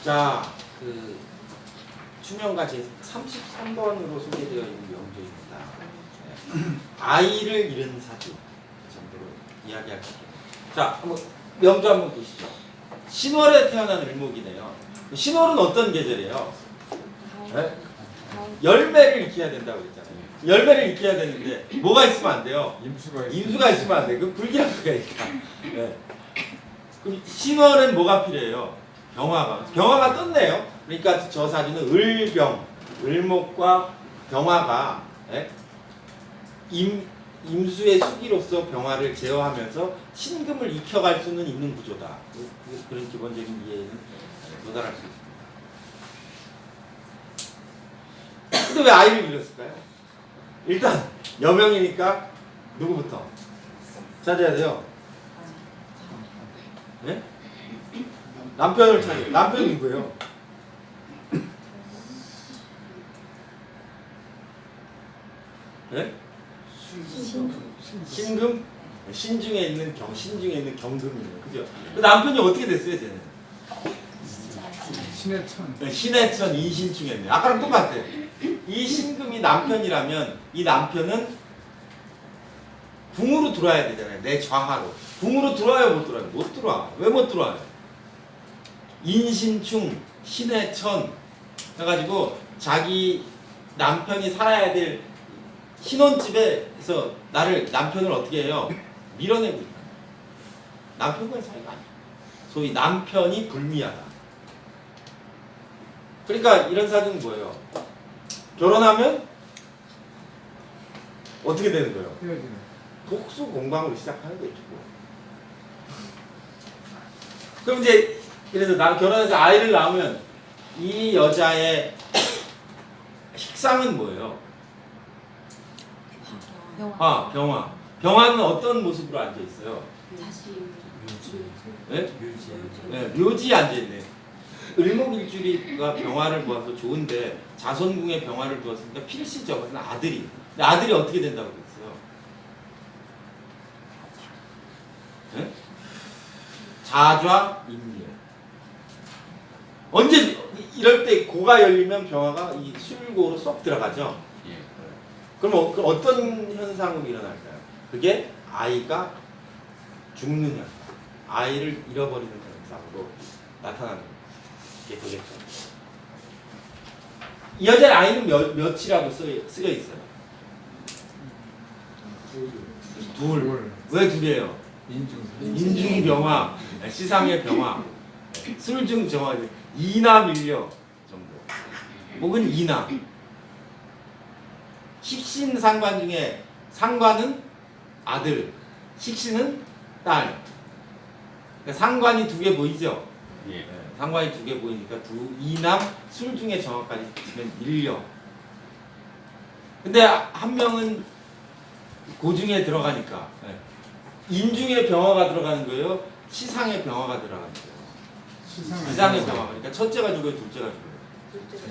자, 추명가 제 33번으로 소개되어 있는 명조입니다. 아이를 잃은 사주 정도로 이야기할게요. 자, 한번 명조 한번 보시죠. 신월에 태어난 을목이네요. 신월은 어떤 계절이에요? 네? 열매를 익혀야 된다고 그랬잖아요. 열매를 익혀야 되는데 뭐가 있으면 안 돼요? 임수가 있으면 안 돼요. 그 불길한 거야. 네. 그럼 신월은 뭐가 필요해요? 병화가 떴네요. 그러니까 저 사주는 을병, 을목과 병화가 임수의 수기로서 병화를 제어하면서 신금을 익혀갈 수는 있는 구조다. 그런 기본적인 이해는 도달할 수 있습니다. 근데 왜 아이를 잃었을까요? 일단 여명이니까 누구부터 찾아야 돼요? 네? 남편을 찾아요. 남편이 누구예요? 네? 신금? 신중에 있는 신중에 있는 경금이에요. 그죠? 그 남편이 어떻게 됐어요, 쟤는? 신해천 인신충했네. 아까랑 똑같아. 이 신금이 남편이라면 이 남편은 궁으로 들어와야 되잖아요. 내 좌하로. 궁으로 들어와요, 못 들어와요? 못 들어와. 왜 못 들어와요? 인신충, 신해천 해가지고 자기 남편이 살아야 될 신혼집에서 남편을 어떻게 해요? 밀어내고 있다. 남편과의 사이가 아니야. 소위 남편이 불미하다. 그러니까 이런 사주는 뭐예요? 결혼하면 어떻게 되는 거예요? 독수 공방으로 시작하는 거죠. 그럼 이제 그래서 결혼해서 아이를 낳으면 이 여자의 식상은 뭐예요? 병화. 병화는 어떤 모습으로 앉아 있어요? 묘지에 앉아 있네. 을목일주리가 병화를 모아서 좋은데 자손궁에 병화를 두었으니까 필시죠. 그래서 아들이. 근데 아들이 어떻게 된다고 그랬어요? 네? 자좌 임묘. 언제 이럴 때 고가 열리면 병화가 이 술고로 쏙 들어가죠. 그럼 어떤 현상으로 일어날까요? 그게 아이가 죽는 현상, 아이를 잃어버리는 현상으로 나타나는 게 되겠죠. 이 여자의 아이는 몇이라고 쓰여 있어요? 둘. 왜 둘이에요? 인중이 병화, 시상의 병화, 술중 정화, 이나 밀려 정도. 혹은 이나. 식신 상관 중에 상관은 아들, 식신은 딸. 그러니까 상관이 두 개 보이죠? 예. 상관이 두 개 보이니까 이남 술 중에 정화까지 치면 밀려. 근데 한 명은 고중에 들어가니까 인중에 병화가 들어가는 거예요. 시상에 병화가 들어가는 거예요. 시상에 병화. 그러니까 첫째가 죽어요, 둘째가 죽어요.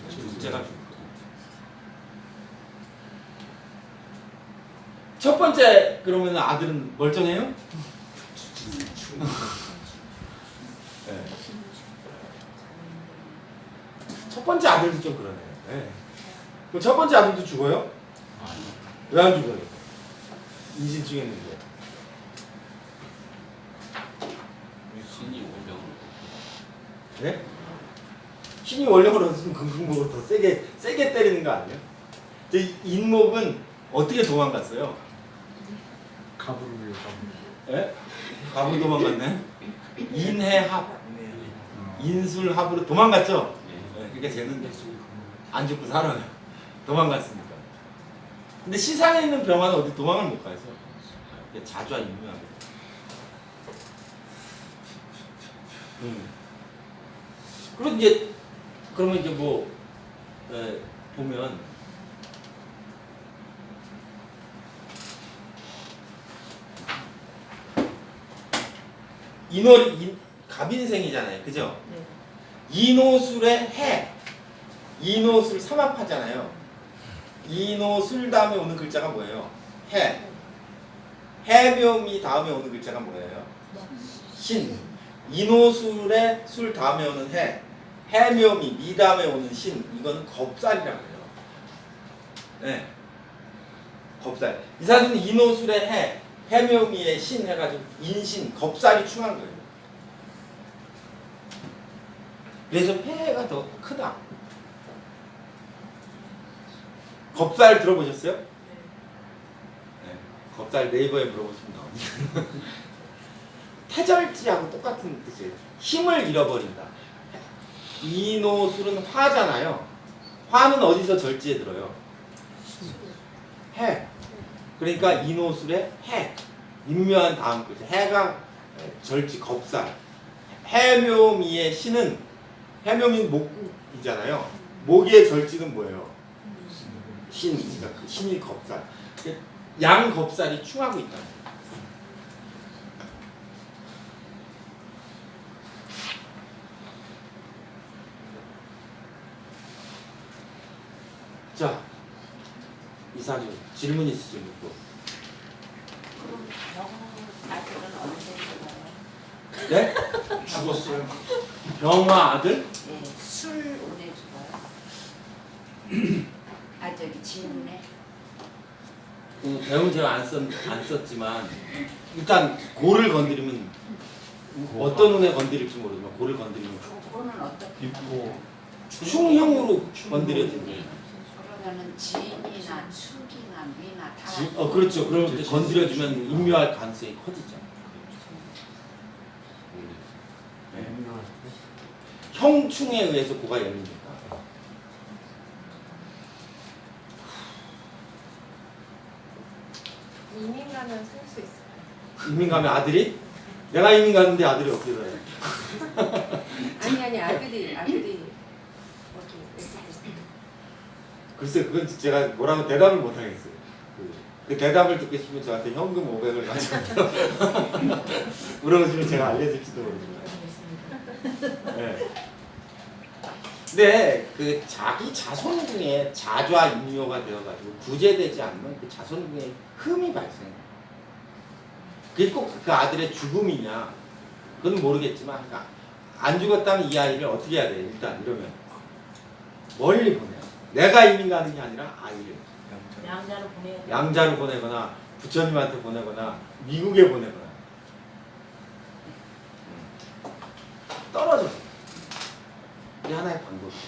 둘째가 죽어요. 첫 번째 그러면 아들은 멀쩡해요? 네. 첫 번째 아들도 좀 그러네요. 네. 그럼 첫 번째 아들도 죽어요? 왜 안 죽어요? 인신증 했는데. 신이 원령으로. 네? 신이 원령으로 했으면 금승목으로 더 세게 때리는 거 아니에요? 인목은 어떻게 도망갔어요? 갑으로요. 예? 갑으로 도망갔네? 인해합, 인술합으로 도망갔죠? 네, 그러니까 쟤는 안 죽고 살아요. 도망갔으니까. 근데 시상에 있는 병화는 어디 도망을 못 가서 자좌 임묘하게. 그러면 이제 뭐 보면 갑인생이잖아요, 그죠? 네. 인호술의 해, 인호술 삼합하잖아요. 인호술 다음에 오는 글자가 뭐예요? 해. 해묘미 다음에 오는 글자가 뭐예요? 신. 인호술의 술 다음에 오는 해. 해묘미 미담에 오는 신 이거는 겁살이라고 해요. 네. 겁살. 이사주는 인호술의 해묘미의 신 해가지고 인신 겁살이 충한 거예요. 그래서 폐해가 더 크다. 겁살 들어보셨어요? 네. 겁살 네이버에 물어보시면 나옵니다. 태절지하고 똑같은 뜻이에요. 힘을 잃어버린다. 인호술은 화잖아요. 화는 어디서 절지에 들어요? 해. 그러니까 인호술의 해. 인묘한 다음 글자. 해가 절지 겁살. 해묘미의 신은 해묘미는 목이잖아요. 목의 절지는 뭐예요? 신이니까 그 신이 겁살. 양 겁살이 충하고 있다. 자, 이사주 질문 있으시죠? 또. 그럼 병 아들은 언제 죽어요? 네? 죽었어요. 병화 아들? 네, 술 오래 죽어요. 아 저기 질문에 그 배운 제가 안 썼지만 일단 고를 건드리면 어떤 운에 건드릴지 모르지만 고를 건드리면 그거는 어떻게? 입고 충형으로 건드려지는 그러면은 진이나 축이나 미나 다. 그렇죠. 그럴 때 건드려주면 인묘할 가능성이 커지죠. 네. 형충에 의해서 고가 열립니다. 이민 가면 살 수 있어요. 이민 가면 아들이? 내가 이민 가는데 아들이 어떻게 살아요? 아니 아들이 어디 글쎄 그건 제가 뭐라고 대답을 못 하겠어요. 그 대답을 듣고 싶으면 저한테 현금 500을 가지고 물어보시면 제가 알려줄지도 모르지만. 네. 근데 그 자기 자손 중에 자좌 임묘가 되어가지고 구제되지 않으면 그 자손 중에 흠이 발생해요. 그게 꼭 그 아들의 죽음이냐 그건 모르겠지만 그러니까 안 죽었다면 이 아이를 어떻게 해야 돼? 일단 이러면 멀리 보내요. 내가 이민 가는 게 아니라 아이를 양자로 보내야 돼. 양자로 보내거나 부처님한테 보내거나 미국에 보내거나 떨어져. 이게 하나의 방법이에요.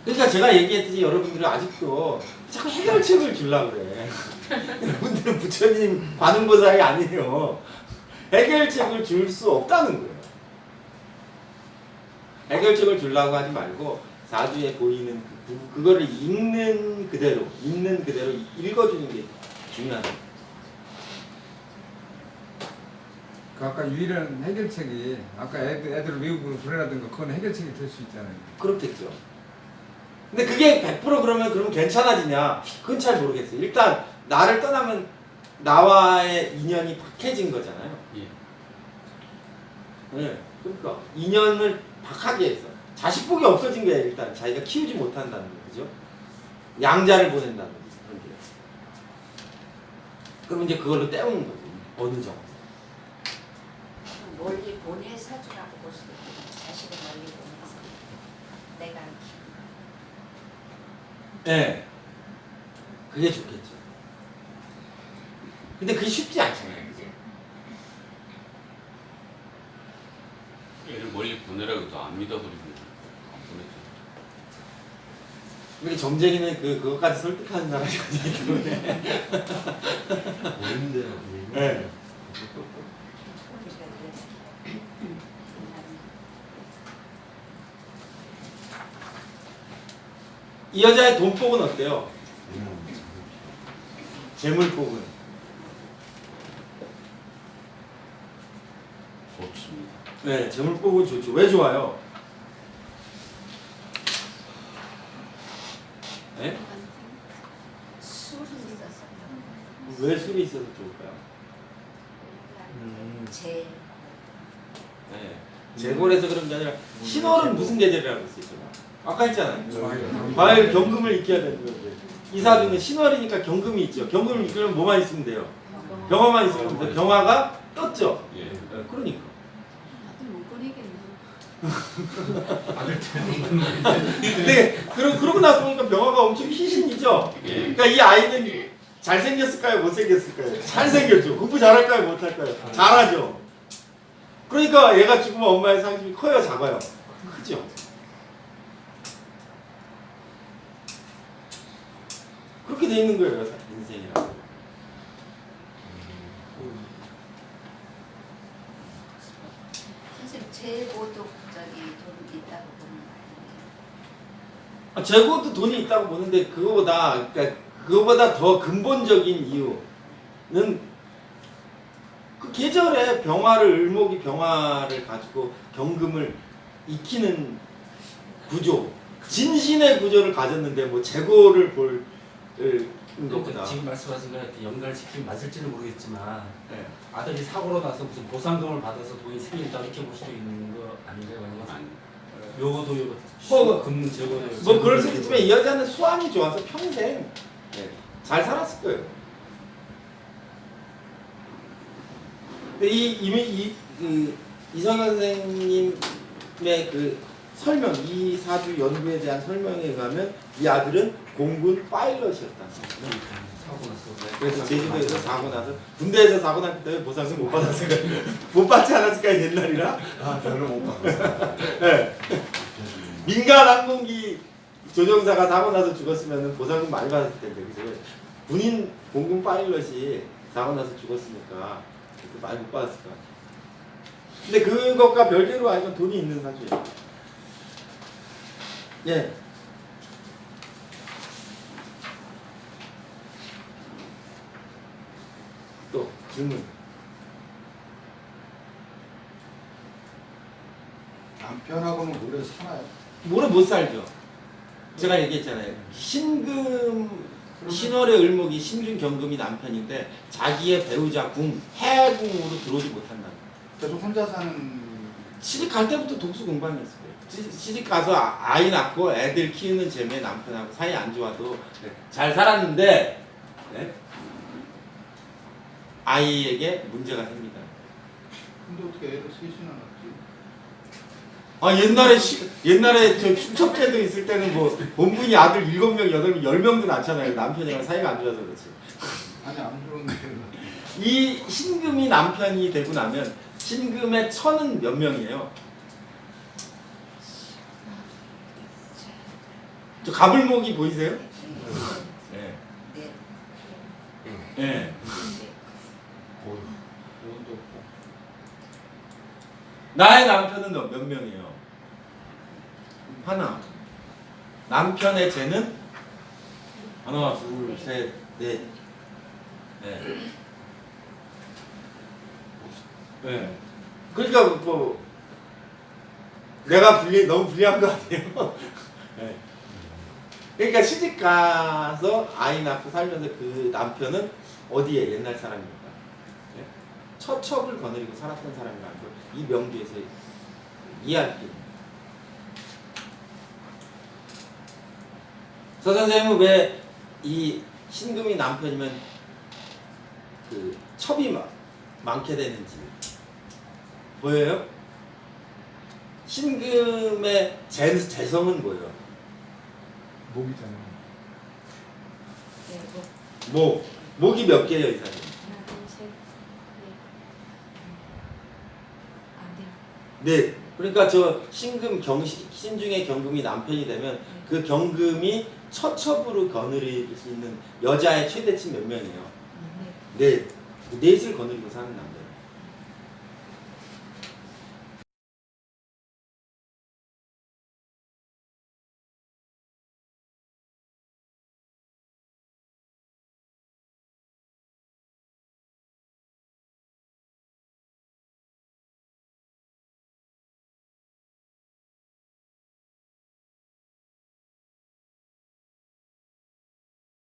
그러니까 제가 얘기했듯이 여러분들은 아직도 자꾸 해결책을 주려고 그래. 여러분들은 부처님 관음보살이 아니에요. 해결책을 줄 수 없다는 거예요. 해결책을 주려고 하지 말고 사주에 보이는 그거를 있는 그대로 읽어주는 게 중요하다. 그 아까 유일한 해결책이 아까 애들 외국으로 보내라든가 그건 해결책이 될 수 있잖아요. 그렇겠죠. 근데 그게 100% 그러면 괜찮아지냐? 그건 잘 모르겠어요. 일단 나를 떠나면 나와의 인연이 박해진 거잖아요. 예. 네, 그러니까 인연을 박하게 해서 자식 복이 없어진 거예요. 일단 자기가 키우지 못한다는 거, 그죠? 양자를 보낸다는 거, 그런 게. 그럼 이제 그걸로 때우는 거죠. 어느 정도. 멀리 보내서 주라고 볼 수도 있고 자식을 멀리 보내서 내가 키우는. 네. 그게 좋겠죠. 근데 그게 쉽지 않잖아요. 그죠? 얘를 멀리 보내라고 해도 안 믿어버리면 안 보내죠. 이게 점쟁이는 그것까지 설득하는 사람이 아니기 때문에. 모른대요. 네. 이 여자의 돈복은 어때요? 재물복은? 좋습니다. 네, 재물복은 좋죠. 왜 좋아요? 네? 술이 있어서 왜 술이 있어서 좋을까요? 제 네. 재골에서 그런 게 아니라 신월은 무슨 계절이라고 했었죠? 아까 했잖아요. 과일 경금을 익혀야 되는 건데 이사주는 신월이니까 경금이 있죠. 경금을 익으려면 뭐만 있으면 돼요? 병화만 있으면 돼요. 병화가 떴죠. 예. 그러니까. 아들 못 보내겠네. 근데 그러고 나서 보니까 병화가 엄청 희신이죠. 예. 그러니까 이 아이는 잘생겼을까요? 못생겼을까요? 잘생겼죠. 공부 잘할까요? 못할까요? 잘하죠. 그러니까 얘가 죽으면 엄마의 상심이 커요? 작아요? 크죠. 그렇게 돼 있는 거예요. 인생이라고. 선생님 재고도 저기 돈 있다고 보는 거 아니에요? 재고도 돈이 있다고 보는데 그거보다 더 근본적인 이유는 그 계절에 을목이 병화를 가지고 경금을 익히는 구조, 진신의 구조를 가졌는데 뭐 재고를 볼 것보다. 지금 말씀하신 거랑 연관시키면 맞을지는 모르겠지만 네. 아들이 사고로 나서 무슨 보상금을 받아서 돈이 생긴다 이렇게 볼 수도 있는 거 아닌가요? 아니. 요거도 뭐, 금융 제거도 뭐 그럴 수 있지만 이 여자는 수완이 좋아서 평생 잘 살았을 거예요. 근데 이성현 선생님의 그 설명, 이 사주 연구에 대한 설명에 의하면 이 아들은 공군 파일럿이었다는 거예요. 사고 났어. 그래서 제주도에서 사고 나서 군대에서 사고 났기 때문에 보상금 못 받았을까요? 못 받지 않았을까요? 옛날이라? 별로 못 받았어. 네. 민간 항공기 조종사가 사고 나서 죽었으면 보상금 많이 받았을 텐데, 그죠? 군인 공군 파일럿이 사고 나서 죽었으니까 많이 못 받았을 것 같아요. 근데 그것과 별개로 알면 돈이 있는 사주예요. 예. 또 질문. 남편하고는 오래 살아요. 뭐를 못 살죠. 제가 얘기했잖아요. 신월의 을목이 신중 경금이 남편인데 자기의 배우자 해궁으로 들어오지 못한다. 계속 혼자 사는. 시집 갈 때부터 독수 공방이었어요. 시집 가서 아이 낳고 애들 키우는 재미에 남편하고 사이 안 좋아도 잘 살았는데 네? 아이에게 문제가 생기다. 근데 어떻게 애를 셋이나 낳지? 옛날에 저 축척제도 있을 때는 뭐 본분이 아들 7명, 8명, 10명도 낳잖아요. 남편이랑 사이가 안 좋아서 그렇지. 아니 안 그러는데. 이 신금이 남편이 되고 나면 신금의 처는 몇 명이에요? 저 가불목이 보이세요? 네. 네. 네. 돈도 없고. 나의 남편은 몇 명이에요? 하나. 남편의 죄는 하나, 둘, 셋, 넷. 네. 네. 그러니까 뭐 내가 너무 불리한 거 아니에요? 네. 그러니까 시집 가서 아이 낳고 살면서 그 남편은 어디에 옛날 사람입니까? 네? 처첩을 거느리고 살았던 사람이라는 걸 이 명주에서 이해할 게 있습니다. 서 선생님은 왜 이 신금이 남편이면 그 첩이 많게 되는지 보여요? 신금의 재성은 뭐예요? 목이잖아. 네, 뭐 목이 몇 개예요, 이 사람? 하나, 둘, 셋, 넷. 네. 그러니까 저 신중의 경금이 남편이 되면 그 경금이 처첩으로 거느릴 수 있는 여자의 최대치 몇 명이에요? 넷. 넷을 거느리고 사는 남자.